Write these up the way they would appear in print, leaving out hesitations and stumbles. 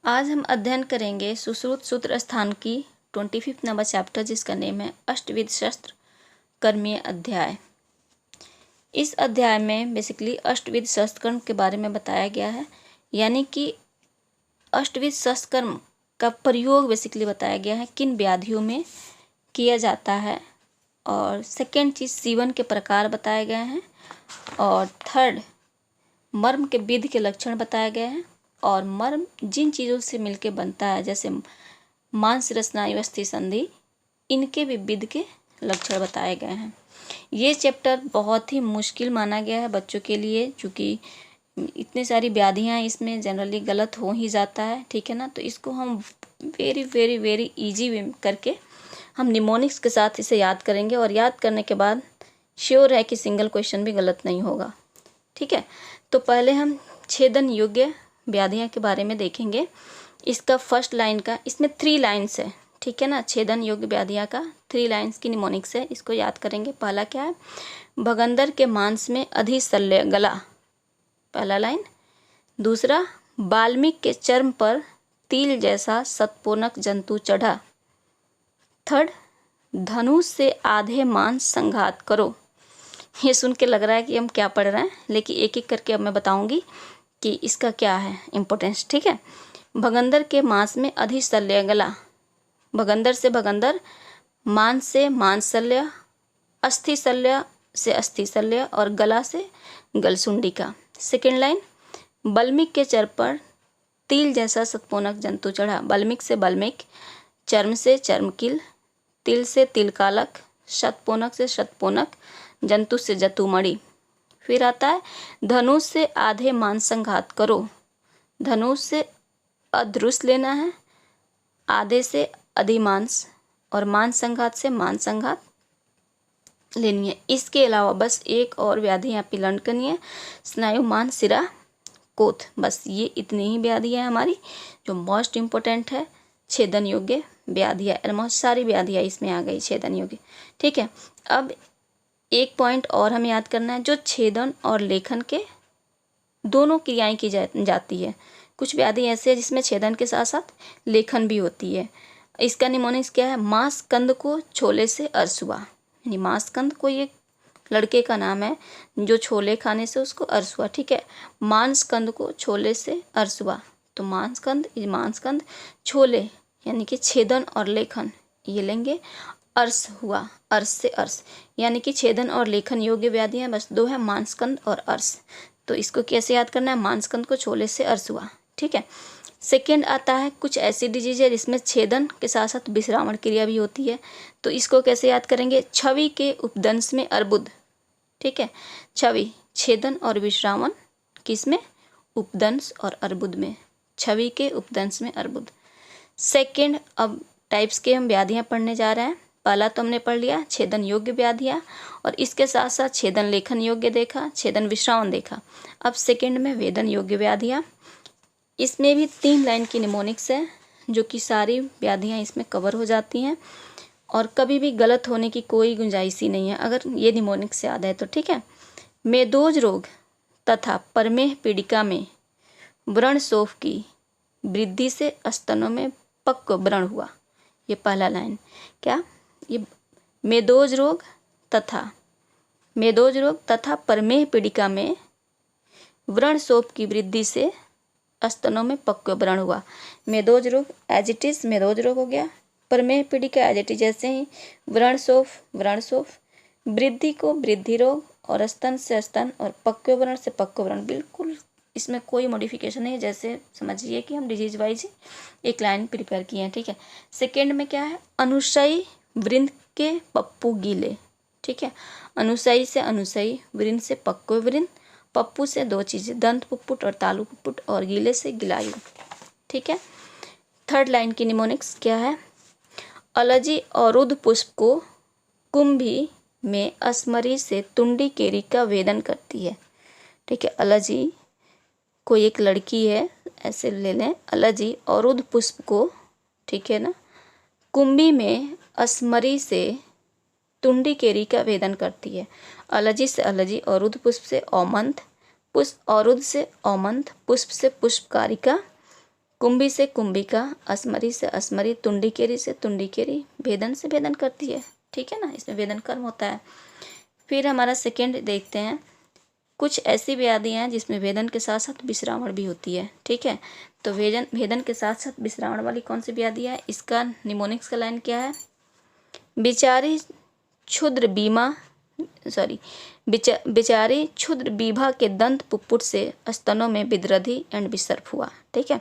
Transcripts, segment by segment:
आज हम अध्ययन करेंगे सुश्रुत सूत्र स्थान की 25 नंबर चैप्टर, जिसका नेम है अष्टविध शस्त्र कर्मीय अध्याय। इस अध्याय में बेसिकली अष्टविध शस्त्र कर्म के बारे में बताया गया है, यानी कि अष्टविध शस्त्र कर्म का प्रयोग बेसिकली बताया गया है, किन व्याधियों में किया जाता है। और सेकेंड चीज़ सीवन के प्रकार बताए गए हैं। और थर्ड मर्म के विधि के लक्षण बताए गए हैं। और मर्म जिन चीज़ों से मिलके बनता है, जैसे मांस रसनायु अस्थि संधि, इनके भी विधि के लक्षण बताए गए हैं। ये चैप्टर बहुत ही मुश्किल माना गया है बच्चों के लिए, क्योंकि इतनी सारी व्याधियाँ इसमें जनरली गलत हो ही जाता है, ठीक है ना। तो इसको हम very very very easy way करके हम निमोनिक्स के साथ इसे याद करेंगे, और याद करने के बाद श्योर है कि सिंगल क्वेश्चन भी गलत नहीं होगा, ठीक है। तो पहले हम छेदन योग्य व्याधियाँ के बारे में देखेंगे। इसका फर्स्ट लाइन का, इसमें 3 लाइन्स है, ठीक है ना। छेदन योग्य व्याधियाँ का 3 लाइन्स की निमोनिक्स है, इसको याद करेंगे। पहला क्या है? भगंदर के मांस में अधिशल्य गला, पहला लाइन। दूसरा, बाल्मीक के चर्म पर तिल जैसा सतपोनक जंतु चढ़ा। थर्ड, धनुष से आधे मांस संघात करो। ये सुन के लग रहा है कि हम क्या पढ़ रहे हैं, लेकिन एक एक करके अब मैं बताऊंगी कि इसका क्या है इम्पोर्टेंस, ठीक है। भगंदर के मांस में अधिशल्य गला, भगंदर से भगंदर, मांस से मांसशल्य, अस्थिशल्य से अस्थिशल्य, और गला से गलसुंडी का। सेकेंड लाइन, बल्मिक के चर्म पर तिल जैसा सतपोनक जंतु चढ़ा। बल्मिक से बल्मिक, चर्म से चर्मकील, तिल से तिलकालक, शतपोनक से शतपोनक, जंतु से जतुमणि। फिर आता है धनुष से आधे मांस संघात करो। धनुष से अधरुष लेना है, आधे से अधिमांस, और मांस संघात से मांस संघात लेनी है। इसके अलावा बस एक और व्याधि यहाँ पे लर्न करनी है, स्नायु मान सिरा कोथ। बस ये इतनी ही व्याधियाँ है हमारी जो मोस्ट इम्पोर्टेंट है। छेदन योग्य व्याधियाँ, ऑलमोस्ट सारी व्याधियाँ इसमें आ गई छेदन योग्य, ठीक है। अब एक पॉइंट और हमें याद करना है, जो छेदन और लेखन के दोनों क्रियाएं की जाती है। कुछ व्याधि ऐसे है जिसमें छेदन के साथ साथ लेखन भी होती है। इसका निमोनिक्स क्या है? मांस कंद को छोले से अर्स हुआ, यानी मांस कंद कोई एक लड़के का नाम है जो छोले खाने से उसको अर्स हुआ, ठीक है। मांस कंद को छोले से अर्स हुआ, तो मांस कंद छोले, यानी कि छेदन और लेखन ये लेंगे। अर्स हुआ, अर्स से अर्स, यानी कि छेदन और लेखन योग्य व्याधियाँ बस 2 है, मांसकंद और अर्स। तो इसको कैसे याद करना है? मांसकंद को छोले से अर्स हुआ, ठीक है। सेकेंड आता है, कुछ ऐसी डिजीज है जिसमें छेदन के साथ साथ विश्रावण क्रिया भी होती है, तो इसको कैसे याद करेंगे? छवि के उपदंश में अर्बुद, ठीक है। छवि, छेदन और विश्रावण किसमें? उपदंश और अर्बुद में, छवि के उपदंश में अर्बुद। सेकेंड, अब टाइप्स के हम व्याधियाँ पढ़ने जा रहे हैं। पहला तो हमने पढ़ लिया छेदन योग्य व्याधियाँ, और इसके साथ साथ छेदन लेखन योग्य देखा, छेदन विश्रावण देखा। अब सेकेंड में वेदन योग्य व्याधियाँ, इसमें भी 3 लाइन की निमोनिक्स है, जो कि सारी व्याधियाँ इसमें कवर हो जाती हैं, और कभी भी गलत होने की कोई गुंजाइश ही नहीं है अगर ये निमोनिक्स याद है तो, ठीक है। मेदोज रोग तथा परमेह पीड़िका में व्रण शोफ की वृद्धि से स्तनों में पक्व व्रण हुआ। ये पहला लाइन क्या? ये मेदोज रोग तथा परमेह पीड़िका में व्रण शोफ की वृद्धि से स्तनों में पक्व व्रण हुआ। मेदोज रोग एज इट इज मेदोज रोग हो गया, परमेह पीड़िका एज इट इज जैसे ही, व्रण शोफ, वृद्धि को वृद्धि रोग, और स्तन से स्तन, और पक्व व्रण से पक्व व्रण। बिल्कुल इसमें कोई मॉडिफिकेशन नहीं है, जैसे समझिए कि हम डिजीज वाइज एक लाइन प्रिपेयर किए हैं, ठीक है। सेकेंड में क्या है? अनुशयी वृंद के पप्पू गीले, ठीक है। अनुशयी से अनुशयी, वृंद से पक्व वृंद, पप्पू से 2 चीज़ें, दंत पुप्पुट और तालु पुप्पुट, और गीले से गिलायु, ठीक है। थर्ड लाइन की निमोनिक्स क्या है? अलजी और रुद्र पुष्प को कुंभी में असमरी से तुंडी केरी का वेदन करती है, ठीक है। अलजी कोई एक लड़की है, ऐसे ले लें, अलजी और रुद्र पुष्प को, ठीक है ना, कुंभी में असमरी से तुंडी केरी का वेदन करती है। अलजी से अलजी, और रुद्र पुष्प से औमंथ, पुष्प औरुद से औमंथ, पुष्प से पुष्पकारिका, कुंभी से कुंभिका, अस्मरी से अस्मरी, तुंडिकेरी से तुंडिकेरी, भेदन से भेदन करती है। ठीक है ना, इसमें भेदन कर्म होता है। फिर हमारा सेकेंड देखते हैं, कुछ ऐसी व्याधियाँ हैं जिसमें भेदन के साथ साथ विश्रावण भी होती है। ठीक है, तो भेदन के साथ साथ विश्रावण वाली कौन सी व्याधि है, इसका निमोनिक्स का लाइन क्या है, बिचारी क्षुद्र बीमा बेचारी क्षुद्र बीभा के दंत पुप्पुट से स्तनों में विद्रधि एंड विसर्प हुआ। ठीक है,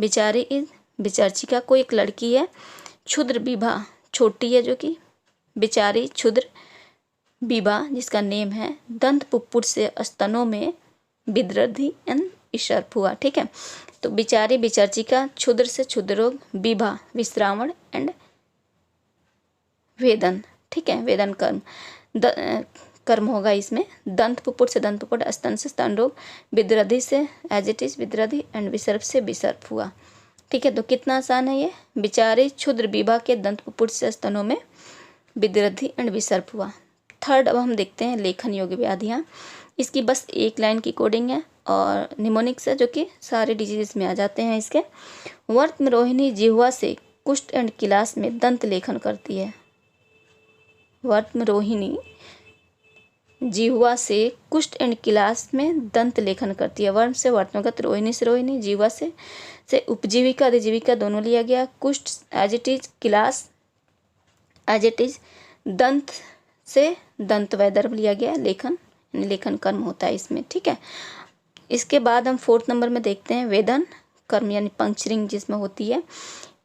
बेचारी विचर्चिका कोई एक लड़की है, क्षुद्र बीभा छोटी है जो कि, बेचारी क्षुद्र बीभा जिसका नेम है, दंत पुप्पुट से स्तनों में विद्रधि एंड विसर्प हुआ। ठीक है, तो बेचारी विचर्चिका, क्षुद्र से क्षुद्र रोग, बीभा विश्रावण एंड वेदन। ठीक है, वेदन कर्म कर्म होगा इसमें, दंत पुपुट से दंत पुपुट, स्तन से स्तन रोग, विद्रधि से एज इट इज विद्रधि एंड विसर्प से विसर्प हुआ। ठीक है, तो कितना आसान है ये, बिचारी क्षुद्र बीभा के दंत पुपुट से स्तनों में विद्रधि एंड विसर्प हुआ। थर्ड अब हम देखते हैं लेखन योग्य व्याधियाँ। इसकी बस एक लाइन की कोडिंग है और निमोनिक्स है जो कि सारे डिजीज में आ जाते हैं इसके। वर्त में रोहिणी जिह्वा से कुष्ठ एंड किलास में दंत लेखन करती है। वर्त में रोहिणी जिह्वा से कुष्ठ एंड किलास में दंत लेखन करती है। वर्म से वर्तमागत, रोहिणी से रोहिणी, जिह्वा से उपजीविका अधिजीविका दोनों लिया गया, कुष्ठ एज इट इज, किलास एज इट इज, दंत से दंत वैदर्भ लिया गया, लेखन कर्म होता है इसमें। ठीक है, इसके बाद हम 4th नंबर में देखते हैं वेदन कर्म यानी पंक्चरिंग जिसमें होती है।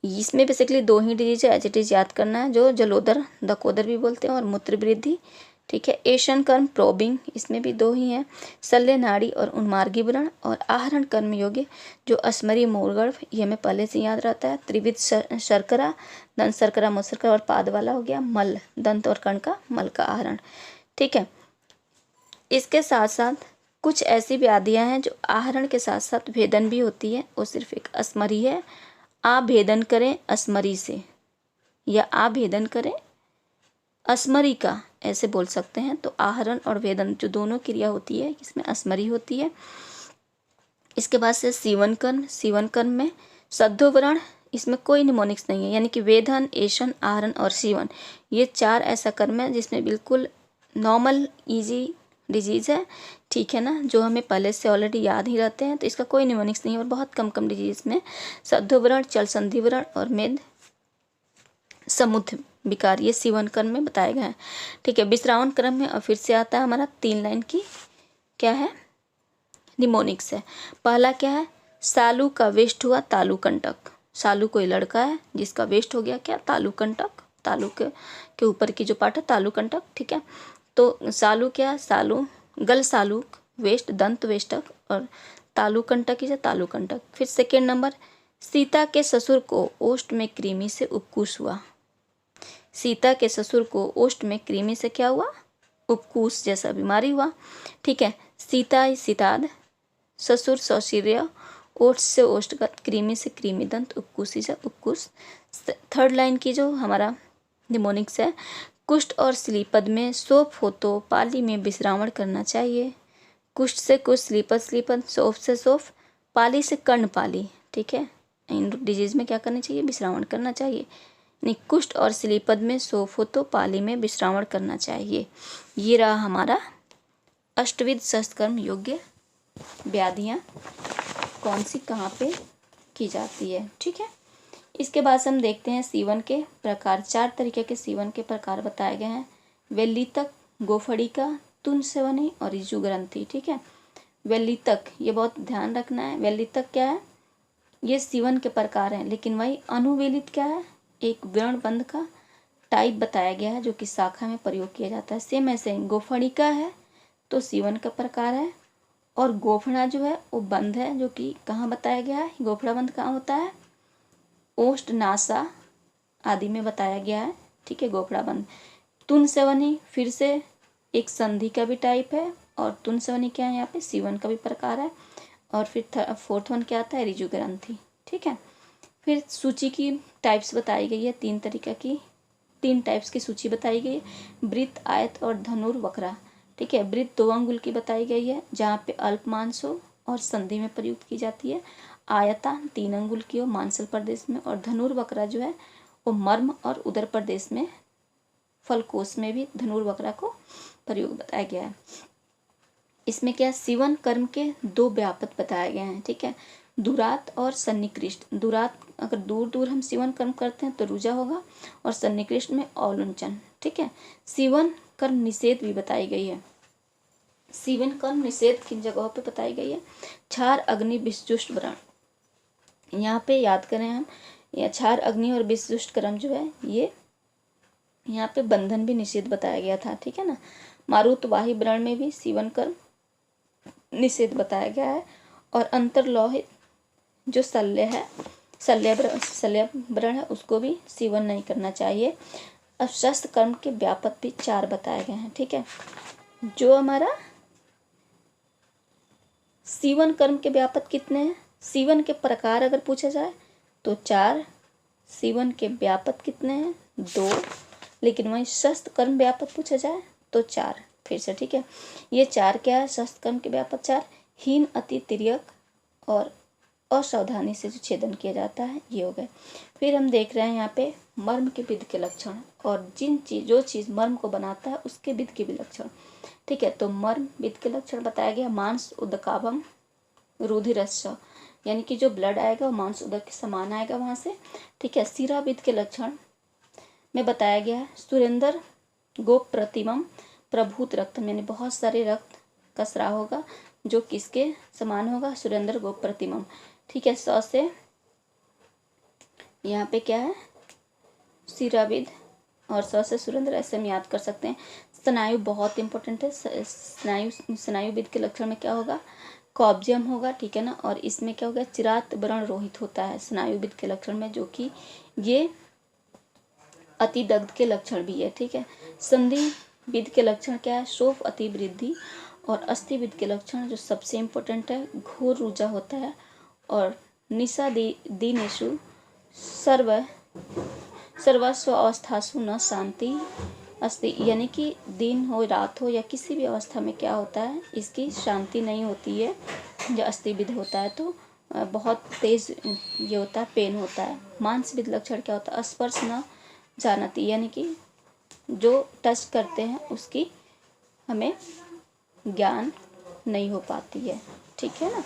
इसमें बेसिकली 2 ही डिजीज है, एज इट इज याद करना है, जो जलोदर दकोदर भी बोलते हैं, और मूत्र वृद्धि। ठीक है, एशन कर्म प्रोबिंग, इसमें भी 2 ही हैं, शल्य नाड़ी और उन्मार्गी व्रण, और आहरण कर्म योग्य जो अस्मरी मूलगर्भ, ये हमें पहले से याद रहता है, त्रिविध शर्करा, दंत शर्करा, मुंह शर्करा और पाद वाला हो गया, मल दंत और कर्ण का मल का आहरण। ठीक है, इसके साथ साथ कुछ ऐसी व्याधियाँ हैं जो आहरण के साथ साथ भेदन भी होती है, वो सिर्फ एक अस्मरी है, आभेदन करें अस्मरी से, या आभेदन करें अस्मरी का, ऐसे बोल सकते हैं। तो आहरण और वेदन जो दोनों क्रिया होती है इसमें अस्मरी होती है। इसके बाद से सीवन कर्म में सद्धोवरण, इसमें कोई निमोनिक्स नहीं है, यानी कि वेदन, एशन, आहरण और सीवन, ये 4 ऐसा कर्म है जिसमें बिल्कुल नॉर्मल इजी डिजीज़ है। ठीक है ना, जो हमें पहले से ऑलरेडी याद ही रहते हैं, तो इसका कोई निमोनिक्स नहीं है, और बहुत कम डिजीज में सद्धोवरण, चल संधि व्रण और मेद समुद्र विकार, ये सीवन कर्म में बताए गए हैं। ठीक है, विश्रावण क्रम में और फिर से आता है हमारा 3 लाइन की क्या है, निमोनिक्स है। पहला क्या है, सालू का वेस्ट हुआ तालुकंटक। सालू कोई लड़का है जिसका वेस्ट हो गया क्या, तालुकंटक, तालु के ऊपर की जो पार्ट है तालुकंटक। ठीक है, तो सालू क्या, सालू गल सालूक, वेस्ट दंत वेष्टक, और तालुकंटक ही तालुकंटक। फिर सेकेंड नंबर, सीता के ससुर को ओष्ठ में कृमि से उपकुश हुआ। सीता के ससुर को ओष्ठ में कृमि से क्या हुआ, उपकुश जैसा बीमारी हुआ। ठीक है, सीता सीताद, ससुर सौशीर्य, ओष्ठ से ओष्ठगत, कृमि से कृमि दंत, उपकुशी से उपकुश। थर्ड लाइन की जो हमारा निमोनिक्स है, कुष्ठ और श्लीपद में सोप हो तो पाली में विश्रावण करना चाहिए। कुष्ठ से कुष्ठ, श्लीपद श्लीपद, सोप से सोप, पाली से कर्ण पाली। ठीक है, इन डिजीज में क्या करना चाहिए, विश्रावण करना चाहिए। यानी कुष्ठ और श्लीपद में सोप हो तो पाली में विश्रावण करना चाहिए। ये रहा हमारा अष्टविध शस्त्रकर्म योग्य व्याधियाँ कौन सी कहाँ पे की जाती है। ठीक है, इसके बाद से हम देखते हैं सीवन के प्रकार। 4 तरीके के सीवन के प्रकार बताए गए हैं, वेल्लितक, गोफड़िका, तुन सेवनी और ऋजु ग्रंथि। ठीक है, वेल्लितक ये बहुत ध्यान रखना है, वेल्लितक क्या है, ये सीवन के प्रकार हैं, लेकिन वही अनुवेलित क्या है, एक व्रणबंध का टाइप बताया गया है जो कि शाखा में प्रयोग किया जाता है। सेम ऐसे गोफड़िका है तो सीवन का प्रकार है, और गोफड़ा जो है वो बंध है जो कि कहाँ बताया गया है, गोफड़ा बंध कहाँ होता है, ओष्ठ नासा आदि में बताया गया है। ठीक है, गोफड़ा बंध। तुन सेवनी फिर से एक संधि का भी टाइप है, और तुन सेवनी क्या है, यहाँ पे सीवन का भी प्रकार है। और फिर 4th वन क्या आता है, ऋजु ग्रंथि। ठीक है, फिर सूची की टाइप्स बताई गई है, 3 तरीका की, 3 टाइप्स की सूची बताई गई है, वृत्त, आयत और धनुर्वक्रा। ठीक है, वृत्त 2 अंगुल की बताई गई है जहाँ पे अल्प मांस हो और संधि में प्रयुक्त की जाती है। आयता 3 अंगुल की हो मांसल प्रदेश में, और धनुर्वक्रा जो है वो मर्म और उदर प्रदेश में, फलकोश में भी धनुर्वक्रा को प्रयोग बताया गया है। इसमें क्या सीवन कर्म के 2 व्यापक बताए गए हैं, ठीक है, दुरात और सन्निकृष्ट। दुरात अगर दूर दूर हम सीवन कर्म करते हैं तो रुजा होगा, और सन्निकृष्ट में अवलुंचन, ठीक है। सीवन कर्म निषेध भी बताई गई है। सीवन कर्म निषेध किन जगहों पे बताई गई है? क्षार अग्नि विषजुष्ट व्रण, यहाँ पे याद करें हम, या क्षार अग्नि और विषजुष्ट कर्म जो है ये यहाँ पे बंधन भी निषेध बताया गया था, ठीक है ना। मारुतवाही व्रण में भी सीवन कर्म निषेध बताया गया है, और अंतर्लोहित जो शल्य है, शल्य व्रण है, उसको भी सीवन नहीं करना चाहिए। अब शस्त्र कर्म के व्यापक भी 4 बताए गए हैं, ठीक है। जो हमारा सीवन कर्म के व्यापक कितने हैं? सीवन के प्रकार अगर पूछा जाए तो 4, सीवन के व्यापक कितने हैं? 2, लेकिन वहीं शस्त्र कर्म व्यापक पूछा जाए तो 4, फिर से, ठीक है। ये 4 क्या है? शस्त्र कर्म के व्यापक 4, हीन, अति, तिर्यक और असावधानी से जो छेदन किया जाता है, ये हो गए। फिर हम देख रहे हैं यहाँ पे मर्म के विध के लक्षण, और जो चीज़ मर्म को बनाता है उसके विध के भी लक्षण, ठीक है। तो मर्म विध के लक्षण बताया गया, मांस उदकाभम रुधिरस्य, यानी कि जो ब्लड आएगा वो मांस उदक के समान आएगा वहाँ से, ठीक है। शिरा विध के लक्षण में बताया गया है, सुरेंद्र गोप प्रतिमम प्रभूत रक्तम, यानी बहुत सारे रक्त का स्राव होगा जो किसके समान होगा? सुरेंद्र गोप प्रतिमम, ठीक है। स से यहाँ पे क्या है? शिराविद, और स से सुरेंद्र, ऐसे हम याद कर सकते हैं। स्नायु बहुत इंपॉर्टेंट है, स्नायु विध के लक्षण में क्या होगा? कॉब्जियम होगा, ठीक है ना। और इसमें क्या होगा? चिरात व्रण रोहित होता है स्नायु विध के लक्षण में, जो कि ये अतिदग्ध के लक्षण भी है, ठीक है। संधि विध के लक्षण क्या है? शोफ, अति वृद्धि, और अस्थि विध के लक्षण जो सबसे इम्पोर्टेंट है, घोर रुजा होता है, और निशा दीनेशु सर्वस्व अवस्थासु न शांति अस्ति, यानी कि दिन हो रात हो या किसी भी अवस्था में क्या होता है? इसकी शांति नहीं होती है। जो अस्थि विध होता है तो बहुत तेज ये होता है, पेन होता है। मांस विध लक्षण क्या होता है? स्पर्श न जानती, यानी कि जो टच करते हैं उसकी हमें ज्ञान नहीं हो पाती है, ठीक है ना।